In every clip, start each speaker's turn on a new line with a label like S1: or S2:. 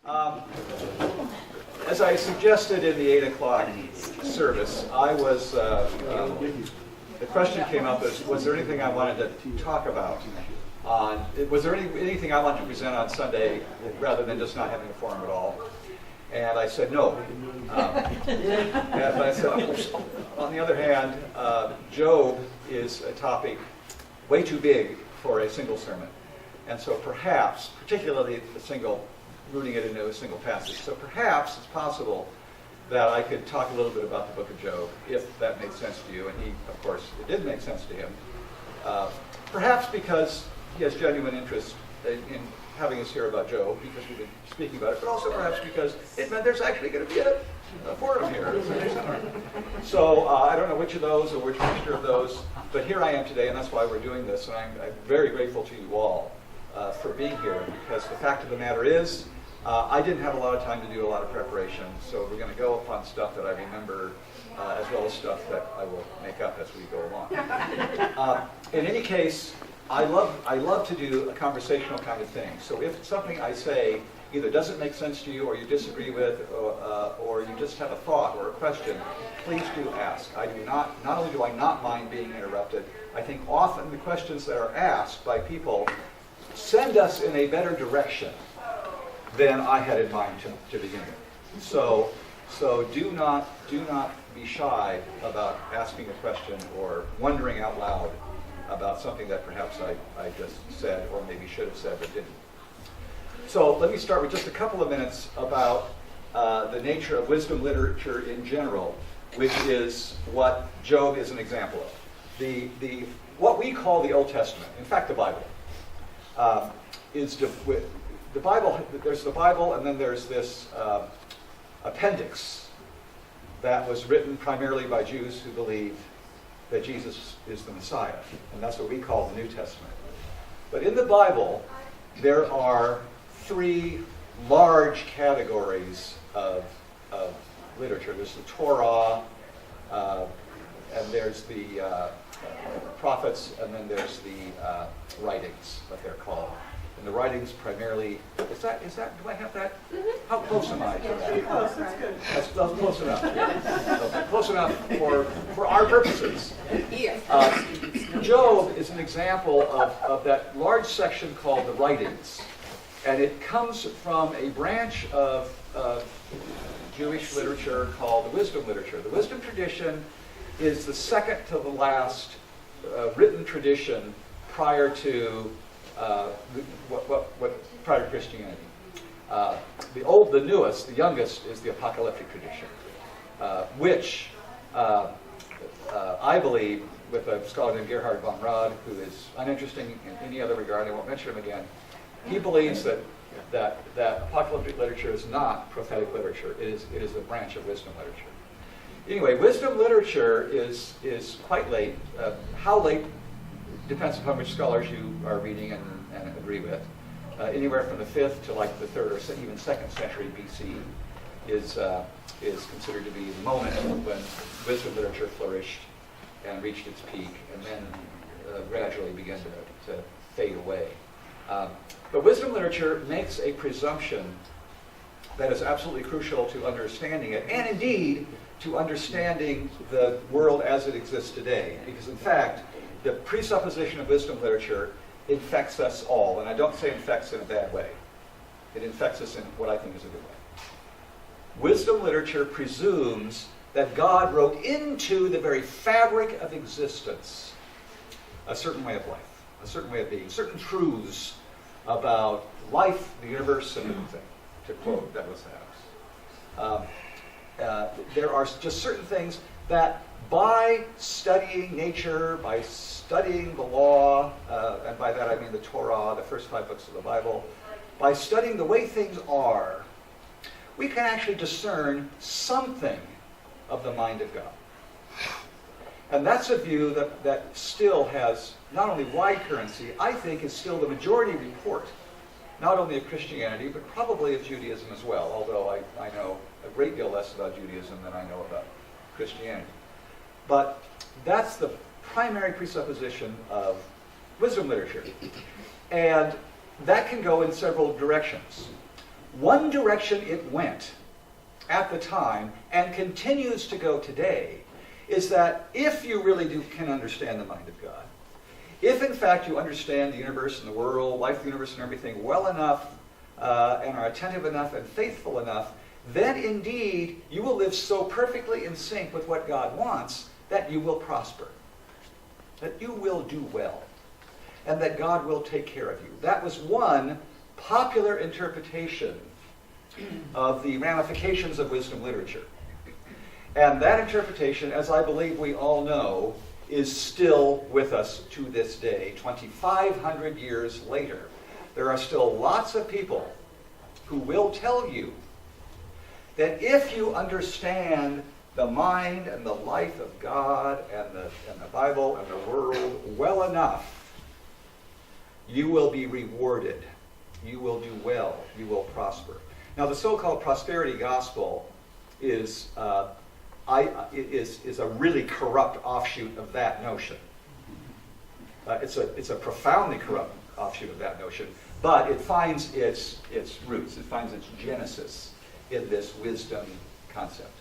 S1: Um, as I suggested in the 8 o'clock service, the question came up as, was there anything I wanted to talk about? Was there anything I wanted to present on Sunday rather than just not having a forum at all? And I said no. But I said, on the other hand, Job is a topic way too big for a single sermon. And so perhaps, particularly rooting it into a single passage, so perhaps it's possible that I could talk a little bit about the book of Job, if that made sense to you. And he, of course, it did make sense to him. Perhaps because he has genuine interest in having us hear about Job, because we've been speaking about it, but also perhaps because it meant there's actually going to be a forum here. So I don't know which of those or which mixture of those, but here I am today, and that's why we're doing this, and I'm very grateful to you all for being here, because the fact of the matter is, I didn't have a lot of time to do a lot of preparation, so we're going to go upon stuff that I remember, as well as stuff that I will make up as we go along. In any case, I love to do a conversational kind of thing. So if something I say either doesn't make sense to you, or you disagree with, or you just have a thought or a question, please do ask. Not only do I not mind being interrupted, I think often the questions that are asked by people send us in a better direction than I had in mind to begin with. So do not be shy about asking a question or wondering out loud about something that perhaps I just said or maybe should have said but didn't. So let me start with just a couple of minutes about the nature of wisdom literature in general, which is what Job is an example of. What we call the Old Testament, in fact the Bible, is the Bible. There's the Bible, and then there's this appendix that was written primarily by Jews who believed that Jesus is the Messiah, and that's what we call the New Testament. But in the Bible, there are three large categories of literature. There's the Torah, and there's the prophets, and then there's the writings, what they're called. And the writings primarily, is that, do I have that? Mm-hmm. How close am I to that?
S2: Close, that's good.
S1: That's close enough. Okay, close enough for our purposes. Job is an example of that large section called the writings. And it comes from a branch of Jewish literature called the wisdom literature. The wisdom tradition is the second to the last written tradition prior to prior to Christianity. The newest, the youngest, is the apocalyptic tradition, which I believe, with a scholar named Gerhard von Rad, who is uninteresting in any other regard, I won't mention him again. He believes that apocalyptic literature is not prophetic literature. It is a branch of wisdom literature. Anyway, wisdom literature is quite late. How late depends upon which scholars you are reading and agree with. Anywhere from the 5th to like the 3rd or even 2nd century BC is considered to be the moment when wisdom literature flourished and reached its peak, and then gradually began to fade away. But wisdom literature makes a presumption that is absolutely crucial to understanding it, and indeed to understanding the world as it exists today. Because in fact, the presupposition of wisdom literature infects us all, and I don't say infects in a bad way. It infects us in what I think is a good way. Wisdom literature presumes that God wrote into the very fabric of existence a certain way of life, a certain way of being, certain truths about life, the universe, and everything, to quote Douglas Adams. There are just certain things that by studying nature, by studying the law, and by that I mean the Torah, the first 5 books of the Bible, by studying the way things are, we can actually discern something of the mind of God. And that's a view that still has not only wide currency, I think is still the majority report, not only of Christianity, but probably of Judaism as well, although I know a great deal less about Judaism than I know about Christianity. But that's the primary presupposition of wisdom literature. And that can go in several directions. one direction it went at the time and continues to go today is that if you really can understand the mind of God, if in fact you understand the universe and the world, life, the universe and everything well enough, and are attentive enough and faithful enough, then indeed you will live so perfectly in sync with what God wants that you will prosper, that you will do well, and that God will take care of you. That was one popular interpretation of the ramifications of wisdom literature. And that interpretation, as I believe we all know, is still with us to this day, 2,500 years later. There are still lots of people who will tell you that if you understand the mind and the life of God and the Bible and the world well enough, you will be rewarded. You will do well. You will prosper. Now, the so-called prosperity gospel is a really corrupt offshoot of that notion. It's a profoundly corrupt offshoot of that notion, but it finds its roots, it finds its genesis in this wisdom concept.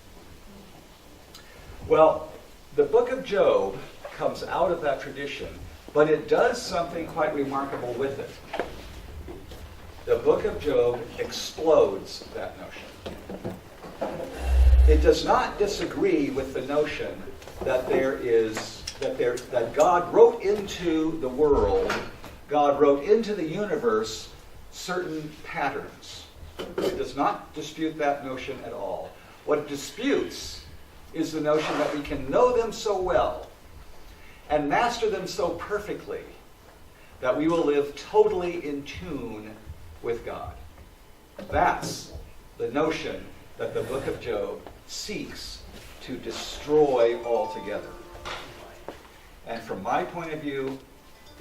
S1: Well, the book of Job comes out of that tradition, but it does something quite remarkable with it. The book of Job explodes that notion. It does not disagree with the notion that that God wrote into the world, God wrote into the universe certain patterns. It does not dispute that notion at all. What it disputes is the notion that we can know them so well and master them so perfectly that we will live totally in tune with God. That's the notion that the book of Job seeks to destroy altogether. And from my point of view,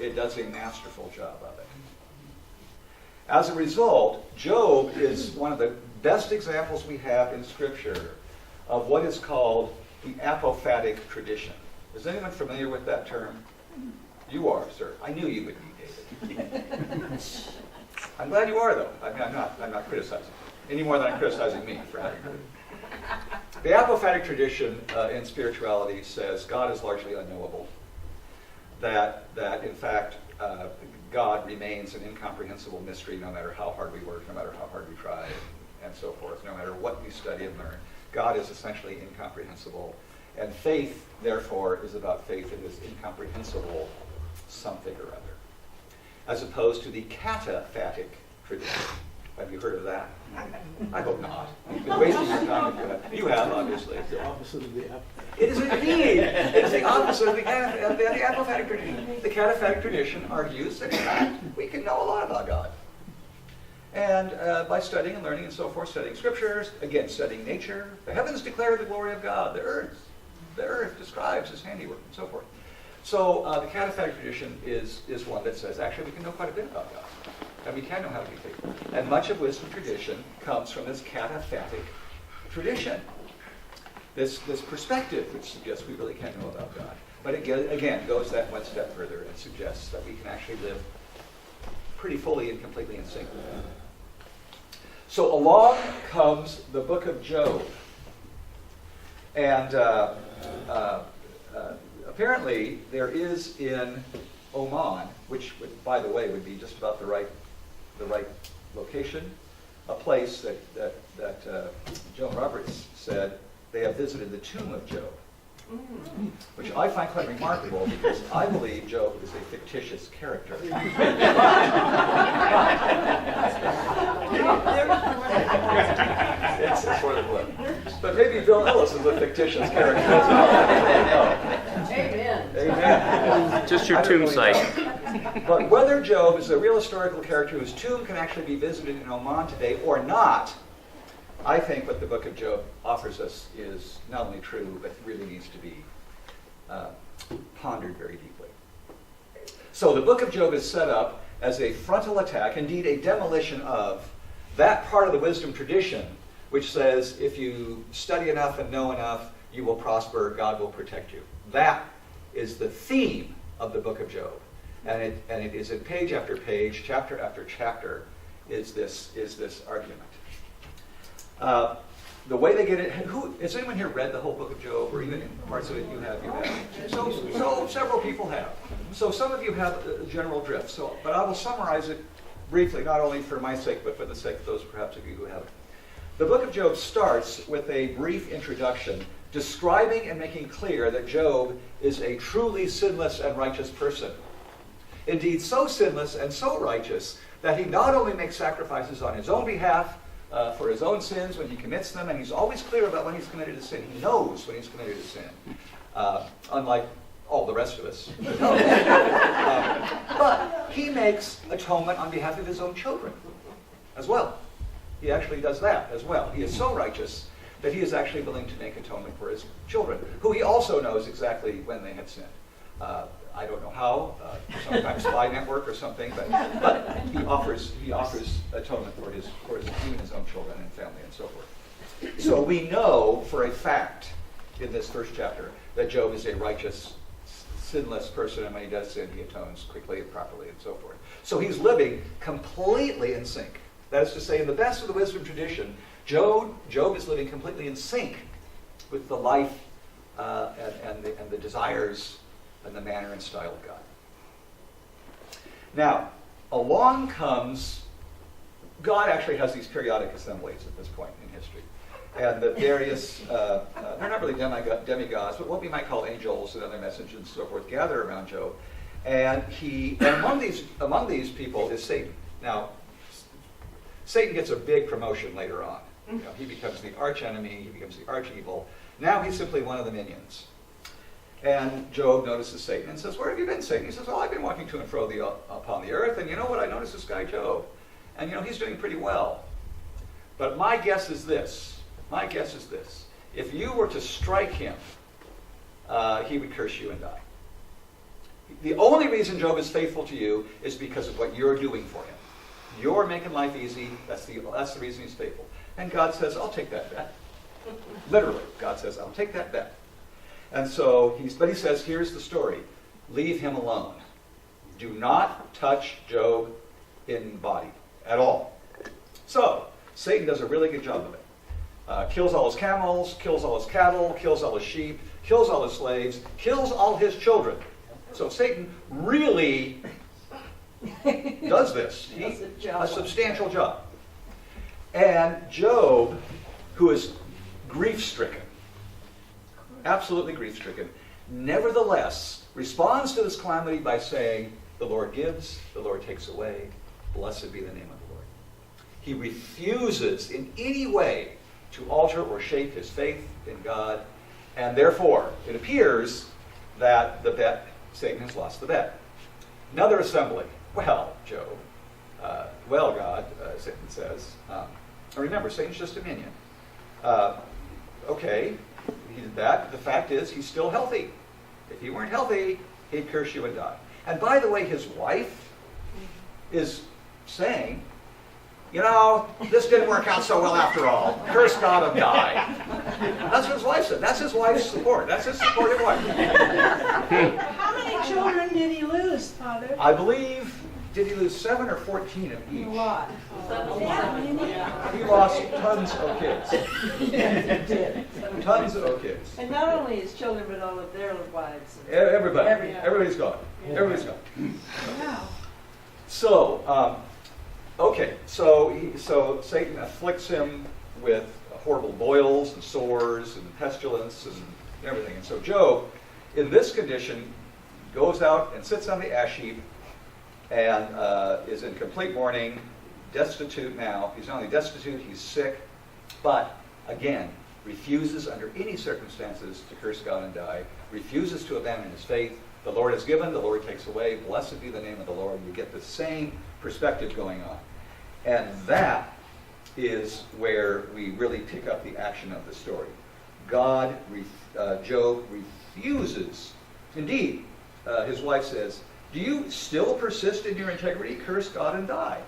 S1: it does a masterful job of it. As a result, Job is one of the best examples we have in Scripture of what is called the apophatic tradition. Is anyone familiar with that term? You are, sir. I knew you would be, David. I'm glad you are, though. I mean, I'm not criticizing any more than I'm criticizing me for having heard it. The apophatic tradition in spirituality says God is largely unknowable. That in fact, God remains an incomprehensible mystery no matter how hard we work, no matter how hard we try, and so forth, no matter what we study and learn. God is essentially incomprehensible. And faith, therefore, is about faith in this incomprehensible something or other, as opposed to the cataphatic tradition. Have you heard of that? I hope not. You've been wasting your time if you have. You have, obviously.
S2: It's the opposite of the apophatic.
S1: It is indeed. It is the opposite of the apophatic tradition. The cataphatic tradition argues that, in fact, we can know a lot about God. And by studying and learning and so forth, studying scriptures, again, studying nature, the heavens declare the glory of God, the earth describes his handiwork, and so forth. So the cataphatic tradition is one that says, actually, we can know quite a bit about God. And we can know how to be faithful. And much of wisdom tradition comes from this cataphatic tradition. This perspective which suggests we really can know about God. But it again goes that one step further and suggests that we can actually live pretty fully and completely in sync with God. So along comes the book of Job. And apparently there is in Oman, which by the way would be just about the right location, a place that Joan Roberts said they have visited the tomb of Job, which I find quite remarkable because I believe Job is a fictitious character. It's sort of but maybe Bill Ellis is a fictitious character as well.
S3: Amen.
S1: Amen.
S4: Just your tomb site.
S1: But whether Job is a real historical character whose tomb can actually be visited in Oman today or not, I think what the book of Job offers us is not only true, but really needs to be pondered very deeply. So the book of Job is set up as a frontal attack, indeed a demolition of that part of the wisdom tradition which says if you study enough and know enough, you will prosper, God will protect you. That is the theme of the book of Job. And it is in page after page, chapter after chapter, is this argument. The way they get it, has anyone here read the whole book of Job, or even in parts of it you have? So several people have. So some of you have a general drift. But I will summarize it briefly, not only for my sake, but for the sake of those perhaps of you who haven't. The book of Job starts with a brief introduction describing and making clear that Job is a truly sinless and righteous person. Indeed, so sinless and so righteous that he not only makes sacrifices on his own behalf for his own sins when he commits them, and he's always clear about when he's committed a sin. He knows when he's committed a sin, unlike all the rest of us. But he makes atonement on behalf of his own children as well. He actually does that as well. He is so righteous that he is actually willing to make atonement for his children, who he also knows exactly when they have sinned. I don't know how, sometimes by network or something, but he offers atonement for even his own children and family and so forth. So we know for a fact in this first chapter that Job is a righteous, sinless person, and when he does sin, he atones quickly and properly and so forth. So he's living completely in sync. That is to say, in the best of the wisdom tradition, Job is living completely in sync with the life and the desires and the manner and style of God. Now, along comes, God actually has these periodic assemblies at this point in history. And the various, they're not really demigods, but what we might call angels and other messengers and so forth, gather around Job. And among these people is Satan. Now, Satan gets a big promotion later on. He becomes the arch enemy, he becomes the arch evil. Now he's simply one of the minions. And Job notices Satan and says, "Where have you been, Satan?" He says, "Well, I've been walking to and fro upon the earth, and you know what? I noticed this guy Job. And he's doing pretty well. But my guess is this. If you were to strike him, he would curse you and die. The only reason Job is faithful to you is because of what you're doing for him. You're making life easy. That's the reason he's faithful." And God says, "I'll take that bet." Literally, God says, "I'll take that bet." And so, he says, here's the story. Leave him alone. Do not touch Job in body at all. So, Satan does a really good job of it. Kills all his camels, kills all his cattle, kills all his sheep, kills all his slaves, kills all his children. So Satan really does this. A substantial job. And Job, who is grief-stricken, absolutely grief-stricken, nevertheless responds to this calamity by saying, "The Lord gives, the Lord takes away, blessed be the name of the Lord." He refuses in any way to alter or shape his faith in God, and therefore it appears that Satan has lost the bet. Another assembly. "Well, Job, God," Satan says. Remember, Satan's just a minion. Okay, he did that. The fact is, he's still healthy. If he weren't healthy, he'd curse you and die. And by the way, his wife is saying, "This didn't work out so well after all. Curse God and die." That's what his wife said. That's his wife's support. That's his supportive wife.
S2: How many children did he lose, Father?
S1: I believe, did he lose 7 or 14 of each?
S2: A lot.
S1: He lost tons of kids. Tons of kids.
S3: And not only his children, but all of their wives.
S1: Everybody. Everybody's gone. Everybody's gone.
S2: Wow.
S1: So, so Satan afflicts him with horrible boils and sores and pestilence and everything. And so Job, in this condition, goes out and sits on the ash heap and is in complete mourning, destitute now. He's not only destitute, he's sick, but again, refuses under any circumstances to curse God and die, refuses to abandon his faith. The Lord has given, the Lord takes away. Blessed be the name of the Lord. You get the same perspective going on. And that is where we really pick up the action of the story. Job refuses. Indeed, his wife says, "Do you still persist in your integrity? Curse God and die."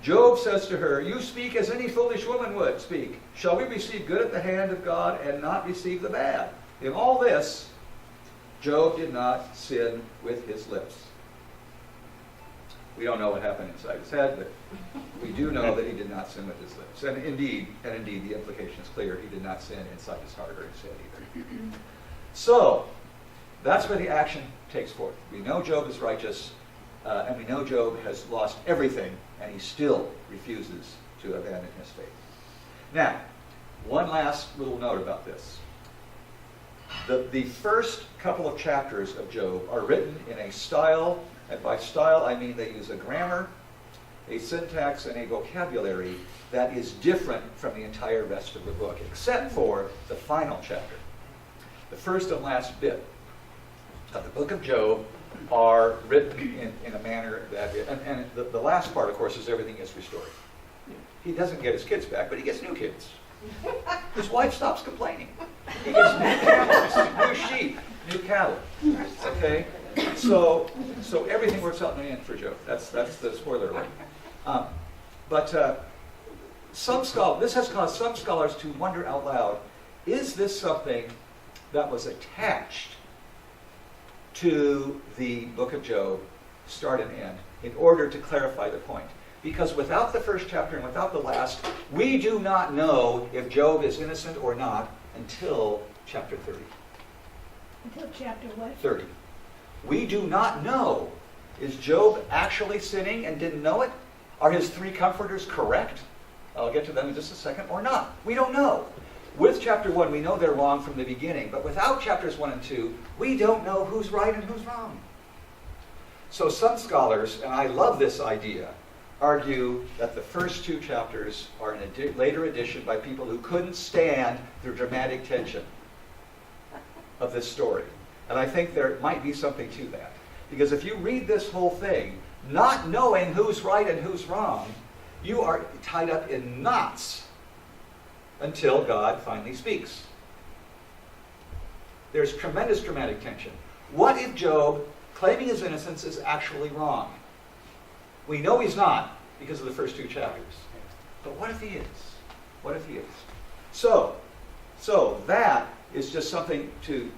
S1: Job says to her, "You speak as any foolish woman would speak. Shall we receive good at the hand of God and not receive the bad?" In all this, Job did not sin with his lips. We don't know what happened inside his head, but we do know that he did not sin with his lips. And indeed, the implication is clear. He did not sin inside his heart or his head either. So, that's where the action takes forth. We know Job is righteous, and we know Job has lost everything, and he still refuses to abandon his faith. Now, one last little note about this. The first couple of chapters of Job are written in a style, and by style I mean they use a grammar, a syntax, and a vocabulary that is different from the entire rest of the book, except for the final chapter. The first and last bit of the book of Job are written in a manner that, and the last part, of course, is everything is restored. He doesn't get his kids back, but he gets new kids. His wife stops complaining. He gets new camels, new sheep, new cattle. Okay? So everything works out in the end for Job. That's the spoiler alert. But this has caused some scholars to wonder out loud, is this something that was attached to the book of Job, start and end, in order to clarify the point? Because without the first chapter and without the last, we do not know if Job is innocent or not until chapter 30.
S2: Until chapter what?
S1: 30. We do not know. Is Job actually sinning and didn't know it? Are his three comforters correct? I'll get to them in just a second, or not. We don't know. With chapter 1, we know they're wrong from the beginning, but without chapters 1 and 2, we don't know who's right and who's wrong. So some scholars, and I love this idea, argue that the first two chapters are a later addition by people who couldn't stand the dramatic tension of this story. And I think there might be something to that. Because if you read this whole thing, not knowing who's right and who's wrong, you are tied up in knots until God finally speaks. There's tremendous dramatic tension. What if Job, claiming his innocence, is actually wrong? We know he's not because of the first two chapters. But what if he is? What if he is? So that is just something to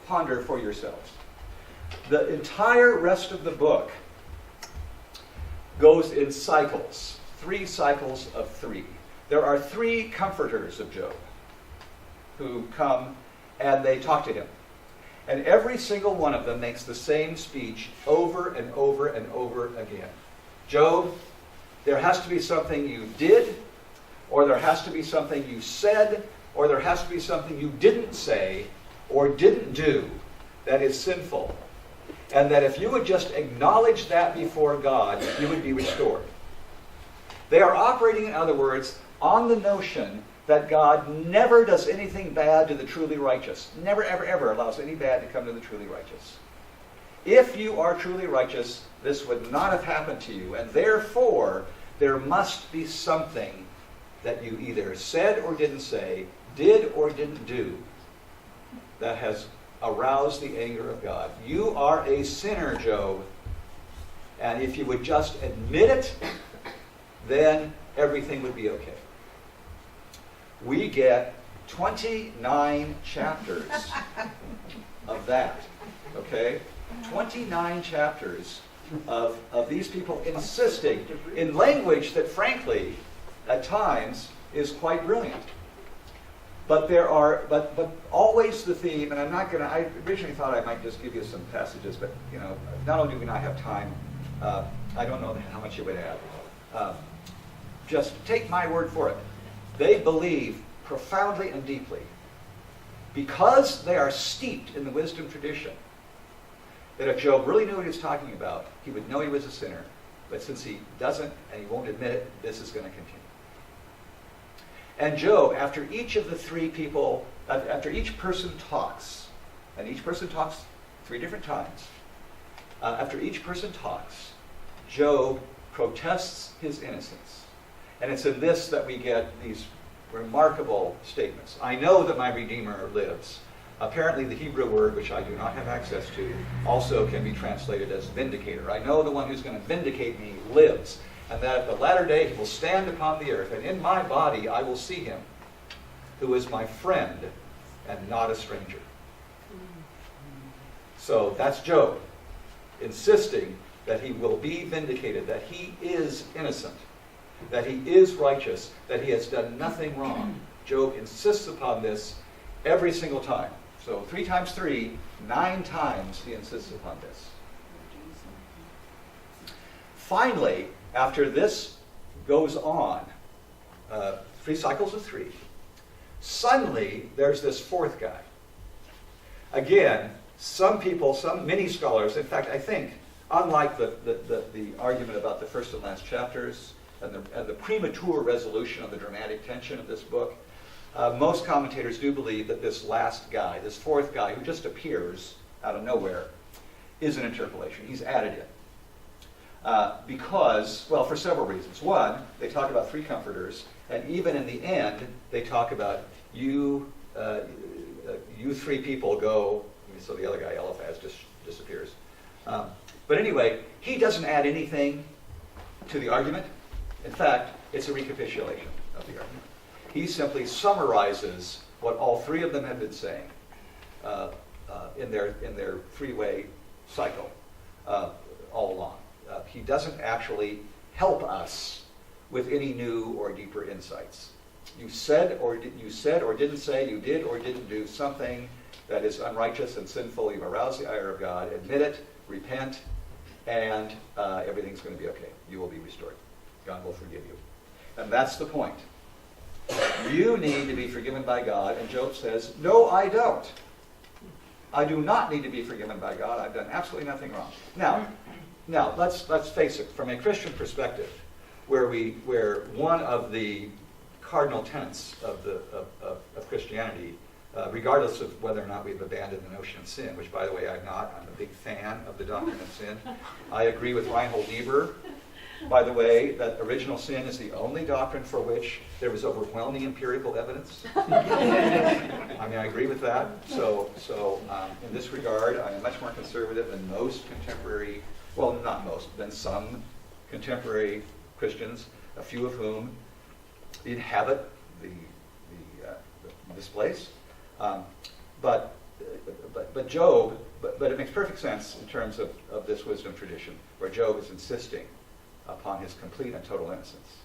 S1: ponder for yourselves. The entire rest of the book goes in cycles, 3 cycles of 3. There are 3 comforters of Job who come and they talk to him. And every single one of them makes the same speech over and over and over again. Job, there has to be something you did, or there has to be something you said, or there has to be something you didn't say or didn't do that is sinful. And that if you would just acknowledge that before God, you would be restored. They are operating, in other words, on the notion that God never does anything bad to the truly righteous. Never, ever, ever allows any bad to come to the truly righteous. If you are truly righteous, this would not have happened to you. And therefore, there must be something that you either said or didn't say, did or didn't do, that has aroused the anger of God. You are a sinner, Job. And if you would just admit it, then everything would be okay. We get 29 chapters of that, okay? 29 chapters of these people insisting in language that, frankly, at times is quite brilliant. But there are, but always the theme, and I originally thought I might just give you some passages, but, not only do we not have time, I don't know how much it would add. Just take my word for it. They believe profoundly and deeply, because they are steeped in the wisdom tradition, that if Job really knew what he was talking about, he would know he was a sinner. But since he doesn't and he won't admit it, this is going to continue. And Job, after each of the 3 people, after each person talks, and each person talks 3 different times, after each person talks, Job protests his innocence. And it's in this that we get these remarkable statements. I know that my Redeemer lives. Apparently the Hebrew word, which I do not have access to, also can be translated as vindicator. I know the one who's going to vindicate me lives, and that at the latter day he will stand upon the earth, and in my body I will see him, who is my friend and not a stranger. So that's Job, insisting that he will be vindicated, that he is innocent, that he is righteous, that he has done nothing wrong. Job insists upon this every single time. So 3 times 3, 9 times he insists upon this. Finally, after this goes on, 3 cycles of 3, suddenly there's this 4th guy. Again, many scholars, in fact, I think, unlike the argument about the first and last chapters and the premature resolution of the dramatic tension of this book, most commentators do believe that this last guy, this 4th guy who just appears out of nowhere, is an interpolation. He's added in. Because, well, for several reasons. One, they talk about 3 comforters, and even in the end, they talk about you 3 people go, so the other guy, Eliphaz, just disappears. But anyway, he doesn't add anything to the argument. In fact, it's a recapitulation of the argument. He simply summarizes what all 3 of them have been saying in their 3-way cycle all along. He doesn't actually help us with any new or deeper insights. You said or didn't say, you did or didn't do something that is unrighteous and sinful. You've aroused the ire of God. Admit it, repent, and everything's going to be okay. You will be restored. God will forgive you. And that's the point. You need to be forgiven by God, and Job says, no, I don't. I do not need to be forgiven by God. I've done absolutely nothing wrong. Now let's face it, from a Christian perspective, where one of the cardinal tenets of Christianity, regardless of whether or not we've abandoned the notion of sin, which, by the way, I'm not. I'm a big fan of the doctrine of sin. I agree with Reinhold Niebuhr, by the way, that original sin is the only doctrine for which there is overwhelming empirical evidence. I mean, I agree with that. So in this regard, I am much more conservative than most contemporary, well, not most, than some contemporary Christians, a few of whom inhabit this place. But Job, but it makes perfect sense in terms of this wisdom tradition, where Job is insisting upon his complete and total innocence.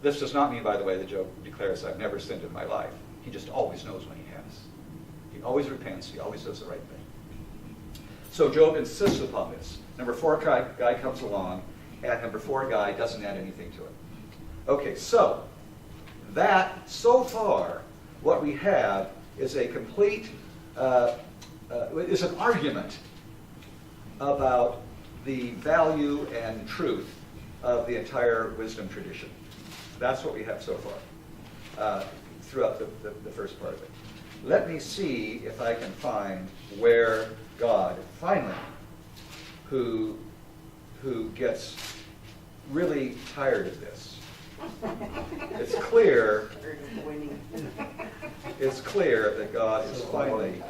S1: This does not mean, by the way, that Job declares, I've never sinned in my life. He just always knows when he has. He always repents. He always does the right thing. So Job insists upon this. Number 4 guy comes along, and number 4 guy doesn't add anything to it. Okay, so far, what we have is a complete, is an argument about the value and truth of the entire wisdom tradition. That's what we have so far throughout the first part of it. Let me see if I can find where God finally, who gets really tired of this. It's clear that God is finally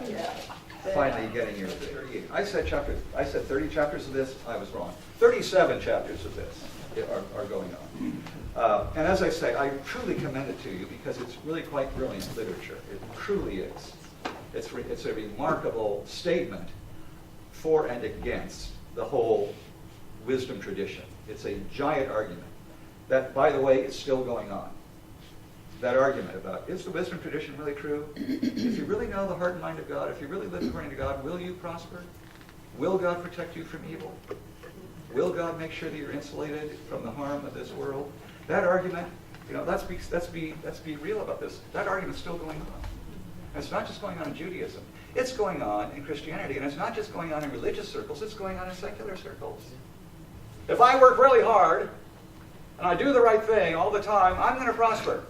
S1: getting irritated. I said 30 chapters of this. I was wrong. 37 chapters of this are going on. And as I say, I truly commend it to you because it's really quite brilliant literature. It truly is. It's a remarkable statement for and against the whole wisdom tradition. It's a giant argument that, by the way, is still going on. That argument about, is the wisdom tradition really true? If you really know the heart and mind of God, if you really live according to God, will you prosper? Will God protect you from evil? Will God make sure that you're insulated from the harm of this world? That argument, let's be real about this. That argument's still going on. And it's not just going on in Judaism. It's going on in Christianity, and it's not just going on in religious circles, it's going on in secular circles. If I work really hard, and I do the right thing all the time, I'm going to prosper.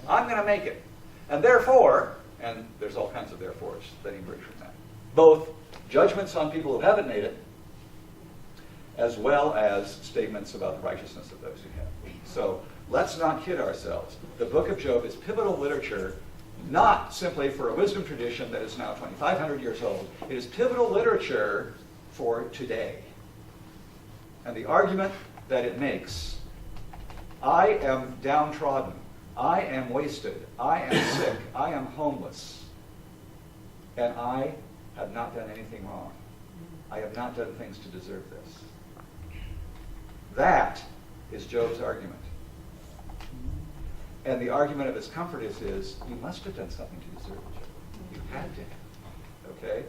S1: I'm going to make it. And therefore, and there's all kinds of therefores that emerge from that, both judgments on people who haven't made it, as well as statements about the righteousness of those who have. So let's not kid ourselves. The book of Job is pivotal literature, not simply for a wisdom tradition that is now 2,500 years old. It is pivotal literature for today. And the argument that it makes, I am downtrodden, I am wasted, I am sick, I am homeless, and I have not done anything wrong. I have not done things to deserve this. That is Job's argument. And the argument of his comfort is you must have done something to deserve it, Job. You had to. Okay?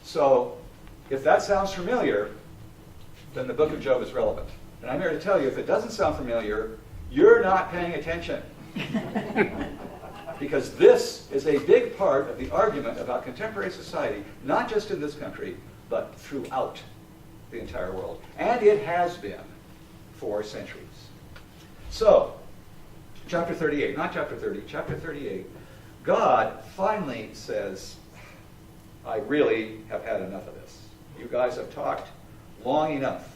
S1: So, if that sounds familiar, then the book of Job is relevant. And I'm here to tell you, if it doesn't sound familiar, you're not paying attention. Because this is a big part of the argument about contemporary society, not just in this country, but throughout the entire world. And it has been for centuries. So, chapter 38, not chapter 30, chapter 38, God finally says, I really have had enough of this. You guys have talked long enough.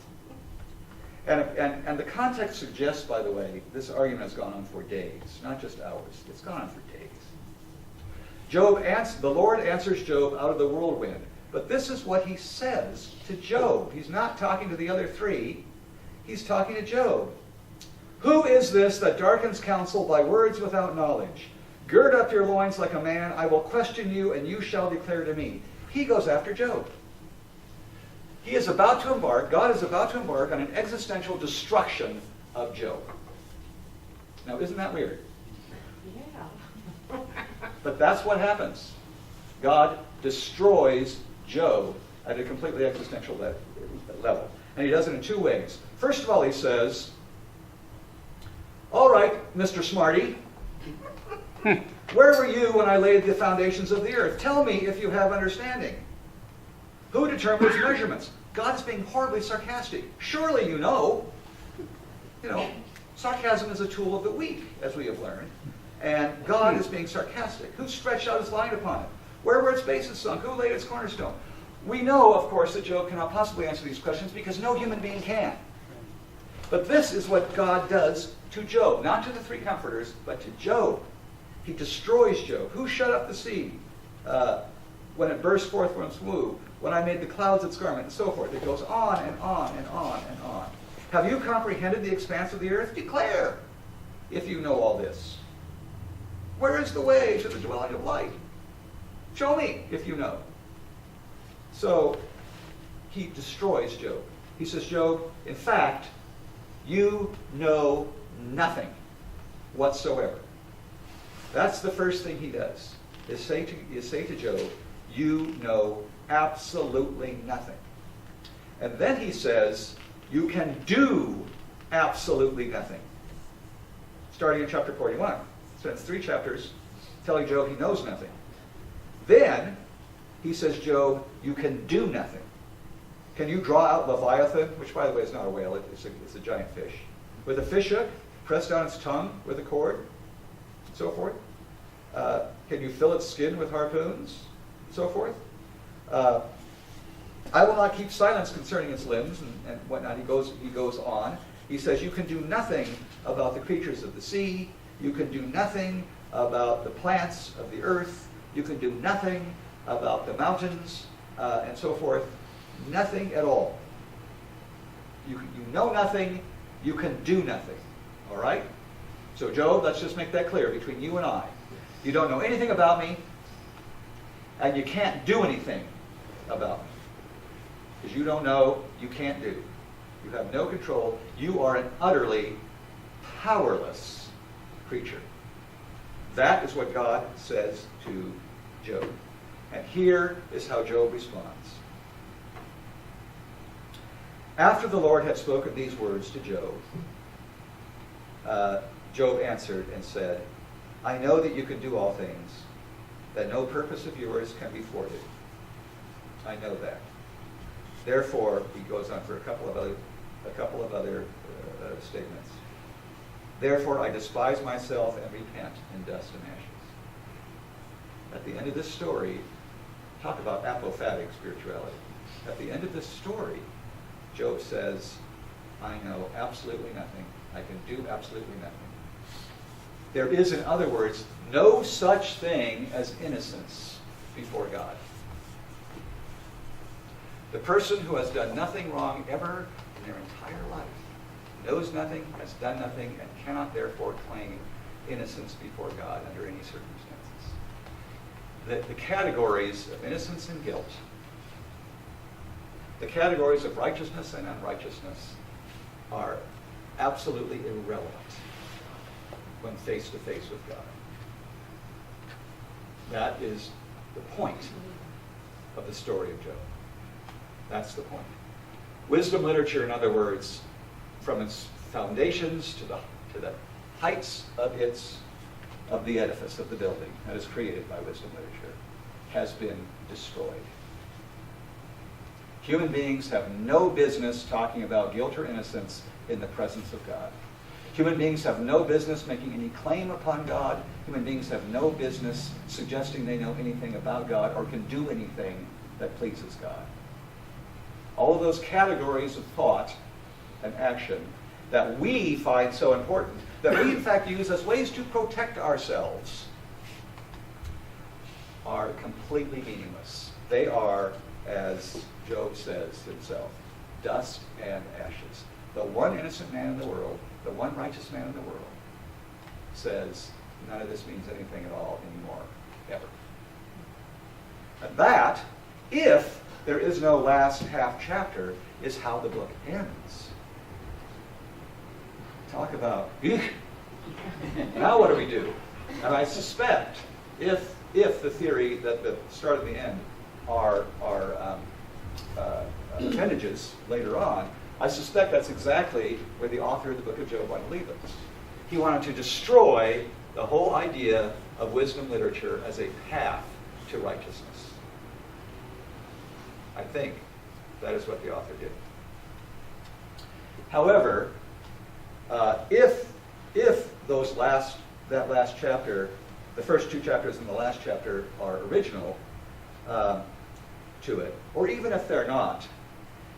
S1: And the context suggests, by the way, this argument has gone on for days, not just hours. It's gone on for days. The Lord answers Job out of the whirlwind. But this is what he says to Job. He's not talking to the other three. He's talking to Job. Who is this that darkens counsel by words without knowledge? Gird up your loins like a man. I will question you, and you shall declare to me. He goes after Job. He is about to embark, God is about to embark on an existential destruction of Job. Now, isn't that weird?
S2: Yeah.
S1: But that's what happens. God destroys Job at a completely existential level. And he does it in two ways. First of all, he says, all right, Mr. Smarty, where were you when I laid the foundations of the earth? Tell me if you have understanding. Who determines measurements? God is being horribly sarcastic. Surely you know. Sarcasm is a tool of the weak, as we have learned. And God is being sarcastic. Who stretched out his line upon it? Where were its bases sunk? Who laid its cornerstone? We know, of course, that Job cannot possibly answer these questions because no human being can. But this is what God does to Job. Not to the three comforters, but to Job. He destroys Job. Who shut up the sea when it burst forth from its womb? When I made the clouds its garment, and so forth. It goes on and on and on and on. Have you comprehended the expanse of the earth? Declare, if you know all this. Where is the way to the dwelling of light? Show me, if you know. So, he destroys Job. He says, Job, in fact, you know nothing whatsoever. That's the first thing he does, is say to Job, you know absolutely nothing. And then he says, you can do absolutely nothing. Starting in chapter 41. Spends 3 chapters telling Job he knows nothing. Then he says, Job, you can do nothing. Can you draw out Leviathan, which by the way is not a whale, it's a giant fish, with a fishhook, press down its tongue with a cord, and so forth? Can you fill its skin with harpoons, and so forth? I will not keep silence concerning its limbs and whatnot. He goes on. He says, you can do nothing about the creatures of the sea. You can do nothing about the plants of the earth. You can do nothing about the mountains, and so forth. Nothing at all. You know nothing. You can do nothing. All right? So Job, let's just make that clear between you and I. You don't know anything about me, and you can't do anything about me. Because you don't know, you can't do. You have no control. You are an utterly powerless creature. That is what God says to Job. And here is how Job responds. After the Lord had spoken these words to Job, Job answered and said, I know that you can do all things, that no purpose of yours can be thwarted. I know that. Therefore, he goes on for a couple of other statements. Therefore, I despise myself and repent in dust and ashes. At the end of this story, talk about apophatic spirituality. At the end of this story, Job says, I know absolutely nothing. I can do absolutely nothing. There is, in other words, no such thing as innocence before God. The person who has done nothing wrong ever in their entire life knows nothing, has done nothing, and cannot therefore claim innocence before God under any circumstances. The categories of innocence and guilt, the categories of righteousness and unrighteousness are absolutely irrelevant when face to face with God. That is the point of the story of Job. That's the point. Wisdom literature, in other words, from its foundations to the heights of the edifice, of the building that is created by wisdom literature, has been destroyed. Human beings have no business talking about guilt or innocence in the presence of God. Human beings have no business making any claim upon God. Human beings have no business suggesting they know anything about God or can do anything that pleases God. All of those categories of thought and action that we find so important, that we in fact use as ways to protect ourselves, are completely meaningless. They are, as Job says himself, dust and ashes. The one innocent man in the world, the one righteous man in the world, says none of this means anything at all anymore, ever. And that, if there is no last half chapter, is how the book ends. Talk about, now what do we do? And I suspect, if the theory that the start and the end are appendages later on, I suspect that's exactly where the author of the book of Job wanted to leave us. He wanted to destroy the whole idea of wisdom literature as a path to righteousness. I think that is what the author did. However, if that last chapter, the first two chapters and the last chapter are original to it, or even if they're not,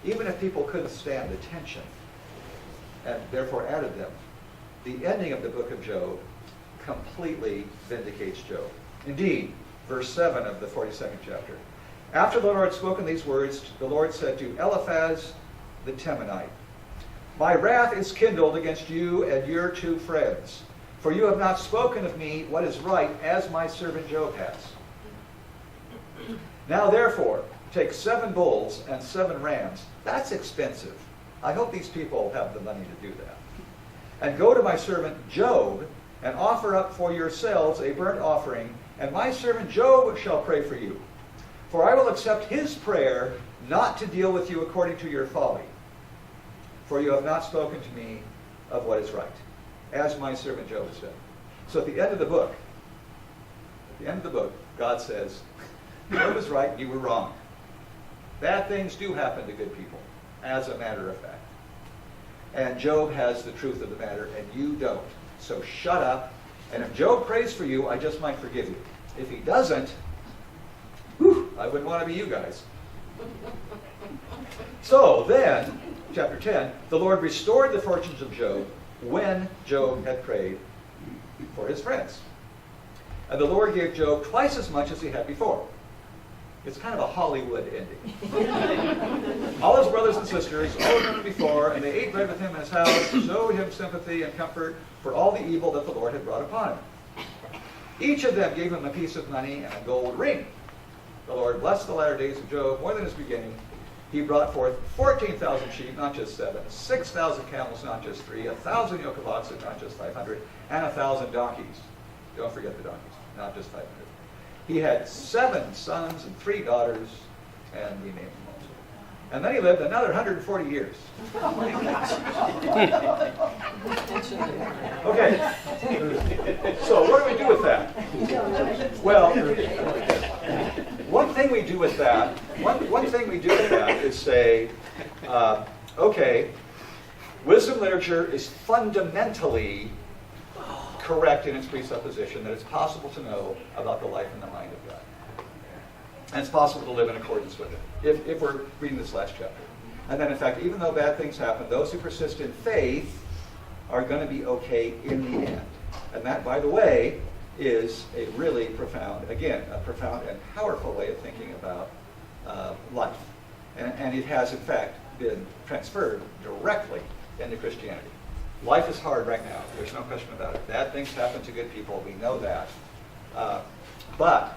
S1: even if people couldn't stand the tension and therefore added them, the ending of the book of Job completely vindicates Job. Indeed, verse 7 of the 42nd chapter. After the Lord had spoken these words, the Lord said to Eliphaz the Temanite, "My wrath is kindled against you and your two friends, for you have not spoken of me what is right, as my servant Job has. Now therefore, take 7 bulls and 7 rams." That's expensive. I hope these people have the money to do that. "And go to my servant Job, and offer up for yourselves a burnt offering, and my servant Job shall pray for you. For I will accept his prayer, not to deal with you according to your folly. For you have not spoken to me of what is right, as my servant Job has done." So at the end of the book, God says, Job was right, you were wrong. Bad things do happen to good people, as a matter of fact. And Job has the truth of the matter, and you don't. So shut up. And if Job prays for you, I just might forgive you. If he doesn't, I wouldn't want to be you guys. So then, chapter 10, the Lord restored the fortunes of Job when Job had prayed for his friends. And the Lord gave Job twice as much as he had before. It's kind of a Hollywood ending. All his brothers and sisters, all of them before, and they ate bread with him in his house, showed him sympathy and comfort for all the evil that the Lord had brought upon him. Each of them gave him a piece of money and a gold ring. The Lord blessed the latter days of Job more than his beginning. He brought forth 14,000 sheep, not just 7, 6,000 camels, not just 3, 1,000 yoke of oxen, not just 500, and 1,000 donkeys. Don't forget the donkeys, not just 500. He had 7 sons and 3 daughters, and we named them also. And then he lived another 140 years. Okay, so what do we do with that? Well, one thing we do with that is say, okay, wisdom literature is fundamentally correct in its presupposition that it's possible to know about the life and the mind of God. And it's possible to live in accordance with it, if we're reading this last chapter. And then, in fact, even though bad things happen, those who persist in faith are going to be okay in the end. And that, by the way, is a really profound and powerful way of thinking about life. And it has, in fact, been transferred directly into Christianity. Life is hard right now. There's no question about it. Bad things happen to good people. We know that. But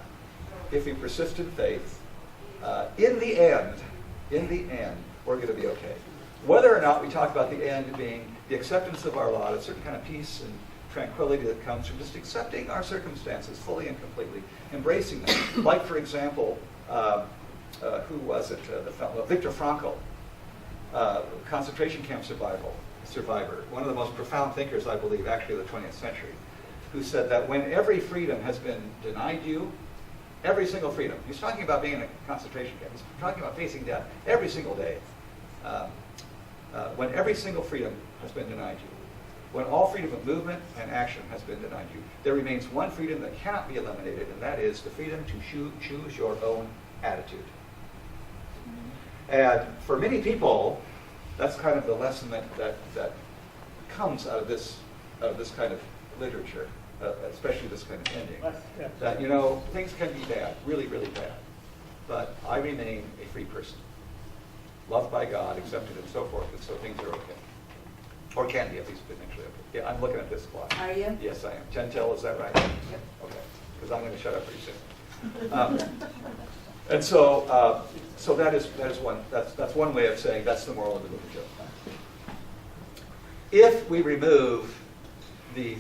S1: if we persist in faith, in the end, we're going to be okay. Whether or not we talk about the end being the acceptance of our lot, a certain kind of peace and tranquility that comes from just accepting our circumstances fully and completely, embracing them. Like, for example, who was it? The fellow, Viktor Frankl, concentration camp survivor, one of the most profound thinkers, I believe, actually, of the 20th century, who said that when every freedom has been denied you, every single freedom, he's talking about being in a concentration camp, he's talking about facing death every single day, when every single freedom has been denied you, when all freedom of movement and action has been denied you, there remains one freedom that cannot be eliminated, and that is the freedom to choose your own attitude. And for many people, that's kind of the lesson that comes out of this kind of literature, especially this kind of ending. That, you know, things can be bad, really, really bad, but I remain a free person, loved by God, accepted, and so forth, and so things are okay. Or can be, at least potentially okay. Yeah, I'm looking at this clock.
S3: Are you?
S1: Yes, I am. Gentle, is that right?
S3: Yep.
S1: Okay, because I'm going to shut up pretty soon. And so, so that is one. That's one way of saying that's the moral of the book of Job. If we remove the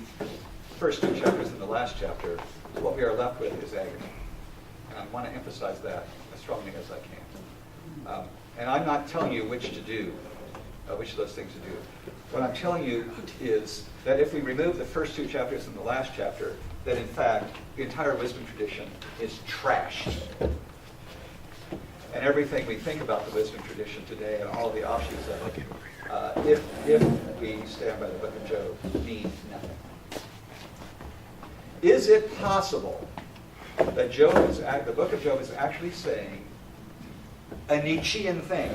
S1: first two chapters and the last chapter, what we are left with is agony, and I want to emphasize that as strongly as I can. And I'm not telling you which to do, which of those things to do. What I'm telling you is that if we remove the first two chapters and the last chapter, that in fact the entire wisdom tradition is trashed. And everything we think about the wisdom tradition today and all of the offshoots of it, if we stand by the book of Job, means nothing. Is it possible that the book of Job is actually saying a Nietzschean thing,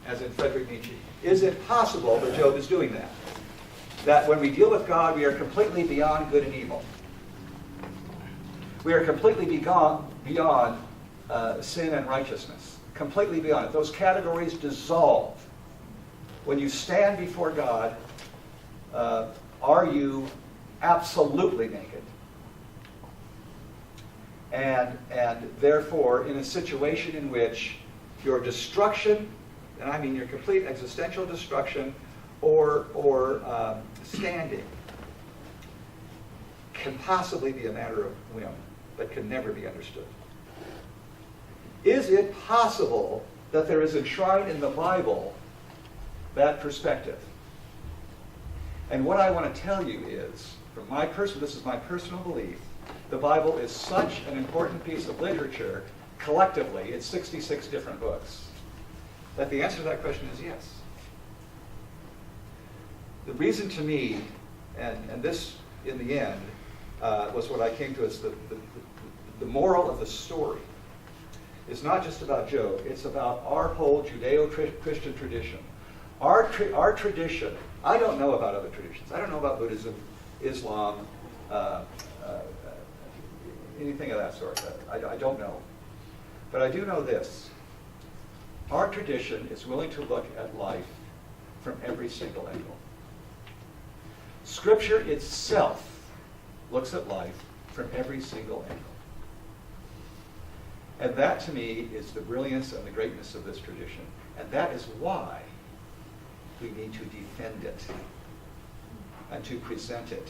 S1: as in Friedrich Nietzsche? Is it possible that Job is doing that? That when we deal with God, we are completely beyond good and evil. We are completely beyond sin and righteousness. Completely beyond it. Those categories dissolve. When you stand before God, are you absolutely naked? And therefore, in a situation in which your destruction, and I mean your complete existential destruction, or standing, can possibly be a matter of whim, but can never be understood. Is it possible that there is enshrined in the Bible that perspective? And what I want to tell you is, this is my personal belief, the Bible is such an important piece of literature, collectively, it's 66 different books, that the answer to that question is yes. The reason to me, and this in the end was what I came to as the moral of the story, is not just about Job, it's about our whole Judeo-Christian tradition. Our tradition, I don't know about other traditions. I don't know about Buddhism, Islam, anything of that sort. I don't know. But I do know this. Our tradition is willing to look at life from every single angle. Scripture itself looks at life from every single angle. And that, to me, is the brilliance and the greatness of this tradition. And that is why we need to defend it, and to present it,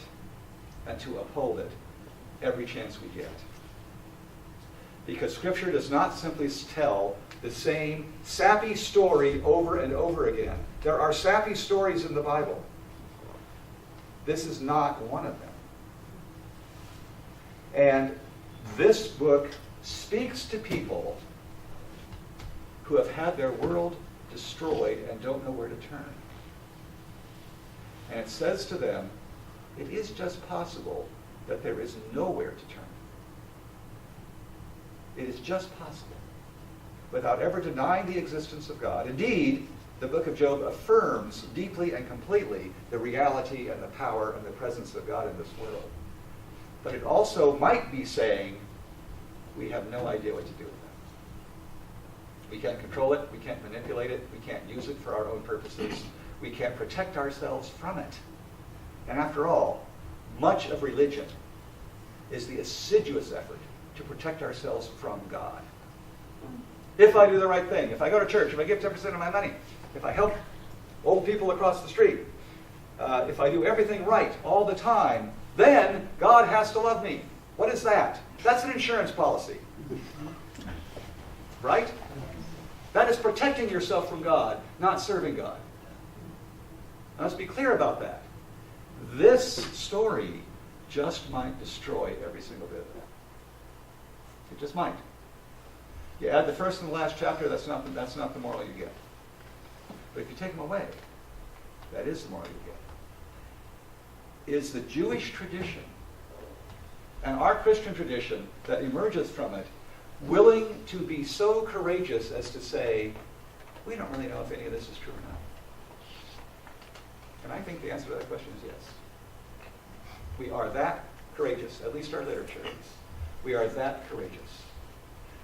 S1: and to uphold it every chance we get. Because Scripture does not simply tell the same sappy story over and over again. There are sappy stories in the Bible. This is not one of them. And this book speaks to people who have had their world destroyed and don't know where to turn. And it says to them, it is just possible that there is nowhere to turn. It is just possible, without ever denying the existence of God. Indeed, the book of Job affirms deeply and completely the reality and the power and the presence of God in this world. But it also might be saying, we have no idea what to do with that. We can't control it, we can't manipulate it, we can't use it for our own purposes, we can't protect ourselves from it. And after all, much of religion is the assiduous effort to protect ourselves from God. If I do the right thing, if I go to church, if I give 10% of my money, if I help old people across the street, if I do everything right all the time, then God has to love me. What is that? That's an insurance policy. Right? That is protecting yourself from God, not serving God. Now, let's be clear about that. This story just might destroy every single bit of that. It just might. You add the first and the last chapter, that's not the moral you get. But if you take them away, that is the moral you get. Is the Jewish tradition and our Christian tradition that emerges from it willing to be so courageous as to say, we don't really know if any of this is true or not? And I think the answer to that question is yes. We are that courageous, at least our literature is. We are that courageous.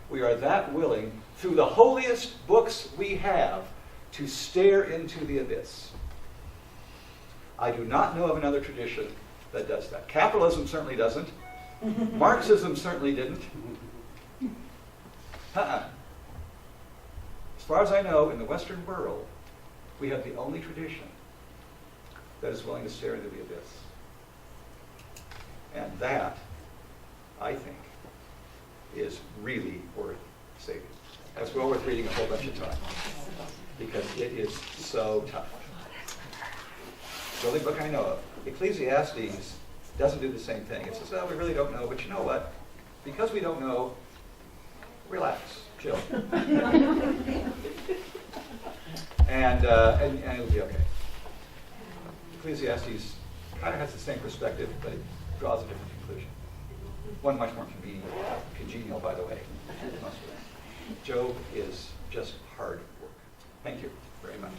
S1: We are that willing, through the holiest books we have, to stare into the abyss. I do not know of another tradition that does that. Capitalism certainly doesn't. Marxism certainly didn't. As far as I know, in the Western world, we have the only tradition that is willing to stare into the abyss. And that, I think, is really worth saving. That's well worth reading a whole bunch of time, because it is so tough. The only book I know of, Ecclesiastes, doesn't do the same thing. It says, well, we really don't know, but you know what? Because we don't know, relax, chill. and it'll be okay. Ecclesiastes kind of has the same perspective, but it draws a different conclusion. One much more congenial, by the way. Job is just hard work. Thank you very much.